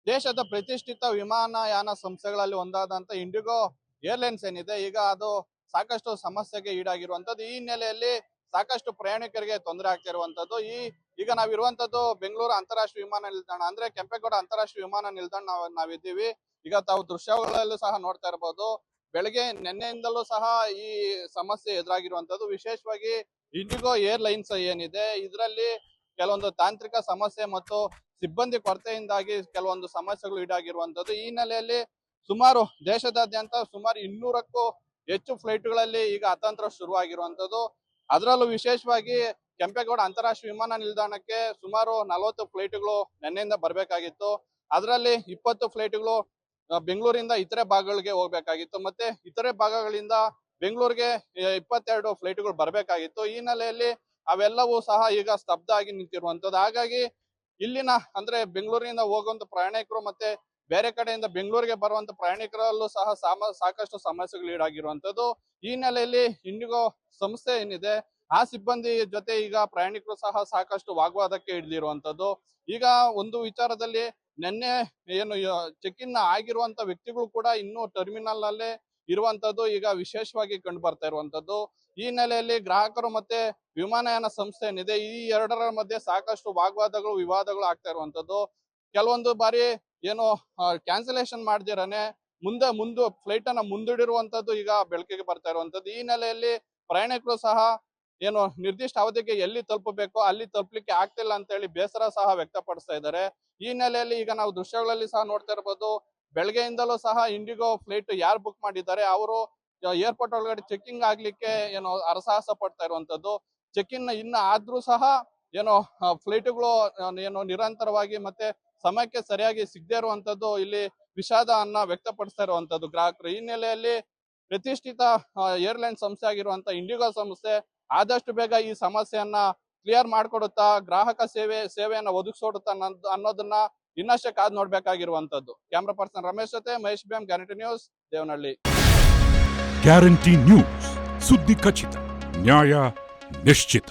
ದೇಶದ ಪ್ರತಿಷ್ಠಿತ ವಿಮಾನಯಾನ ಸಂಸ್ಥೆಗಳಲ್ಲಿ ಒಂದಾದಂತ ಇಂಡಿಗೋ ಏರ್ಲೈನ್ಸ್ ಏನಿದೆ, ಈಗ ಅದು ಸಾಕಷ್ಟು ಸಮಸ್ಯೆಗೆ ಈಡಾಗಿರುವಂತದ್ದು. ಈ ಹಿನ್ನೆಲೆಯಲ್ಲಿ ಸಾಕಷ್ಟು ಪ್ರಯಾಣಿಕರಿಗೆ ತೊಂದರೆ ಆಗ್ತಿರುವಂತದ್ದು. ಈಗ ನಾವಿರುವಂತದ್ದು ಬೆಂಗಳೂರು ಅಂತಾರಾಷ್ಟ್ರೀಯ ವಿಮಾನ ನಿಲ್ದಾಣ, ಅಂದ್ರೆ ಕೆಂಪೇಗೌಡ ಅಂತಾರಾಷ್ಟ್ರೀಯ ವಿಮಾನ ನಿಲ್ದಾಣ ನಾವಿದ್ದೀವಿ. ಈಗ ತಾವು ದೃಶ್ಯಗಳಲ್ಲೂ ಸಹ ನೋಡ್ತಾ ಇರಬಹುದು, ಬೆಳಗ್ಗೆ ನಿನ್ನೆಯಿಂದಲೂ ಸಹ ಈ ಸಮಸ್ಯೆ ಎದುರಾಗಿರುವಂತದ್ದು. ವಿಶೇಷವಾಗಿ ಇಂಡಿಗೋ ಏರ್ಲೈನ್ಸ್ ಏನಿದೆ, ಇದರಲ್ಲಿ ಕೆಲವೊಂದು ತಾಂತ್ರಿಕ ಸಮಸ್ಯೆ ಮತ್ತು ಸಿಬ್ಬಂದಿ ಕೊರತೆಯಿಂದಾಗಿ ಕೆಲವೊಂದು ಸಮಸ್ಯೆಗಳು ಈಡಾಗಿರುವಂತದ್ದು. ಈ ಹಿನ್ನೆಲೆಯಲ್ಲಿ ಸುಮಾರು ದೇಶದಾದ್ಯಂತ ಸುಮಾರು 200ಕ್ಕೂ ಹೆಚ್ಚು ಫ್ಲೈಟ್ಗಳಲ್ಲಿ ಈಗ ಅತಂತ್ರ ಶುರುವಾಗಿರುವಂತದ್ದು. ಅದರಲ್ಲೂ ವಿಶೇಷವಾಗಿ ಕೆಂಪೇಗೌಡ ಅಂತಾರಾಷ್ಟ್ರೀಯ ವಿಮಾನ ನಿಲ್ದಾಣಕ್ಕೆ ಸುಮಾರು 40 ಫ್ಲೈಟ್ಗಳು ನಿನ್ನೆಯಿಂದ ಬರಬೇಕಾಗಿತ್ತು. ಅದರಲ್ಲಿ 20 ಫ್ಲೈಟ್ಗಳು ಬೆಂಗಳೂರಿಂದ ಇತರೆ ಭಾಗಗಳಿಗೆ ಹೋಗ್ಬೇಕಾಗಿತ್ತು, ಮತ್ತೆ ಇತರೆ ಭಾಗಗಳಿಂದ ಬೆಂಗಳೂರಿಗೆ 22 ಫ್ಲೈಟ್ಗಳು ಬರಬೇಕಾಗಿತ್ತು. ಈ ಹಿನ್ನೆಲೆಯಲ್ಲಿ ಅವೆಲ್ಲವೂ ಸಹ ಈಗ ಸ್ತಬ್ಧ ಆಗಿ ನಿಂತಿರುವಂತದ್ದು. ಹಾಗಾಗಿ ಇಲ್ಲಿನ ಅಂದ್ರೆ ಬೆಂಗಳೂರಿನಿಂದ ಹೋಗುವಂತ ಪ್ರಯಾಣಿಕರು ಮತ್ತೆ ಬೇರೆ ಕಡೆಯಿಂದ ಬೆಂಗಳೂರಿಗೆ ಬರುವಂತ ಪ್ರಯಾಣಿಕರಲ್ಲೂ ಸಹ ಸಾಕಷ್ಟು ಸಮಸ್ಯೆಗಳು ಈಡಾಗಿರುವಂತದ್ದು. ಈ ಹಿನ್ನೆಲೆಯಲ್ಲಿ ಇಂಡಿಗೋ ಸಂಸ್ಥೆ ಏನಿದೆ, ಆ ಸಿಬ್ಬಂದಿ ಜೊತೆ ಈಗ ಪ್ರಯಾಣಿಕರು ಸಹ ಸಾಕಷ್ಟು ವಾಗ್ವಾದಕ್ಕೆ ಹಿಡಿದಿರುವಂತದ್ದು. ಈಗ ಒಂದು ವಿಚಾರದಲ್ಲಿ ನಿನ್ನೆ ಏನು ಚೆಕ್ ಇನ್ ಆಗಿರುವಂತ ವ್ಯಕ್ತಿಗಳು ಕೂಡ ಇನ್ನೂ ಟರ್ಮಿನಲ್ ನಲ್ಲೇ ಇರುವಂತದ್ದು ಈಗ ವಿಶೇಷವಾಗಿ ಕಂಡು ಬರ್ತಾ ಇರುವಂತದ್ದು. ಈ ಹಿನ್ನೆಲೆಯಲ್ಲಿ ಗ್ರಾಹಕರು ಮತ್ತೆ ವಿಮಾನಯಾನ ಸಂಸ್ಥೆ ಏನಿದೆ, ಈ ಎರಡರ ಮಧ್ಯೆ ಸಾಕಷ್ಟು ವಾಗ್ವಾದಗಳು ವಿವಾದಗಳು ಆಗ್ತಾ ಇರುವಂತದ್ದು. ಕೆಲವೊಂದು ಬಾರಿ ಏನು ಕ್ಯಾನ್ಸಲೇಷನ್ ಮಾಡ್ದಿರಾನೆ ಮುಂದೆ ಫ್ಲೈಟ್ ಅನ್ನ ಮುಂದೂಡಿರುವಂತದ್ದು ಈಗ ಬೆಳಕಿಗೆ ಬರ್ತಾ ಇರುವಂತದ್ದು. ಈ ಹಿನ್ನೆಲೆಯಲ್ಲಿ ಪ್ರಯಾಣಿಕರು ಸಹ ಏನು ನಿರ್ದಿಷ್ಟ ಅವಧಿಗೆ ಎಲ್ಲಿ ತಲುಪಬೇಕೋ ಅಲ್ಲಿ ತಲುಪಲಿಕ್ಕೆ ಆಗ್ತಿಲ್ಲ ಅಂತ ಹೇಳಿ ಬೇಸರ ಸಹ ವ್ಯಕ್ತಪಡಿಸ್ತಾ ಇದ್ದಾರೆ. ಈ ಹಿನ್ನೆಲೆಯಲ್ಲಿ ಈಗ ನಾವು ದೃಶ್ಯಗಳಲ್ಲಿ ಸಹ ನೋಡ್ತಾ ಇರಬಹುದು, ಬೆಳಗ್ಗೆಯಿಂದಲೂ ಸಹ ಇಂಡಿಗೋ ಫ್ಲೈಟ್ ಯಾರು ಬುಕ್ ಮಾಡಿದ್ದಾರೆ ಅವರು ಏರ್ಪೋರ್ಟ್ ಒಳಗಡೆ ಚೆಕಿಂಗ್ ಆಗ್ಲಿಕ್ಕೆ ಏನೋ ಹರಸಾಹಸ ಪಡ್ತಾ ಇರುವಂತದ್ದು. ಚೆಕ್ ಇನ್ ಇನ್ನ ಆದ್ರೂ ಸಹ ಏನೋ ಫ್ಲೈಟ್ಗಳು ಏನೋ ನಿರಂತರವಾಗಿ ಮತ್ತೆ ಸಮಯಕ್ಕೆ ಸರಿಯಾಗಿ ಸಿಗದೇ ಇರುವಂತದ್ದು ಇಲ್ಲಿ ವಿಷಾದವನ್ನ ವ್ಯಕ್ತಪಡಿಸ್ತಾ ಇರುವಂತದ್ದು ಗ್ರಾಹಕರು. ಈ ಹಿನ್ನೆಲೆಯಲ್ಲಿ ಪ್ರತಿಷ್ಠಿತ ಏರ್ಲೈನ್ ಸಂಸ್ಥೆ ಆಗಿರುವಂತ ಇಂಡಿಗೋ ಸಂಸ್ಥೆ ಆದಷ್ಟು ಬೇಗ ಈ ಸಮಸ್ಯೆಯನ್ನ ಕ್ಲಿಯರ್ ಮಾಡ್ಕೊಡುತ್ತಾ ಗ್ರಾಹಕ ಸೇವೆಯನ್ನ ಒದಗಿಸೋಡುತ್ತಾ ಅನ್ನೋದನ್ನ ಇನ್ನಷ್ಟೇ ಕಾದ್ ನೋಡ್ಬೇಕಾಗಿರುವಂತದ್ದು. ಕ್ಯಾಮ್ರಾ ಪರ್ಸನ್ ರಮೇಶ್ ಜೊತೆ Mahesh BM, guarantee news, Devanahalli. Guarantee news, ಸುದ್ದಿ ಖಚಿತ, ನ್ಯಾಯ ನಿಶ್ಚಿತ.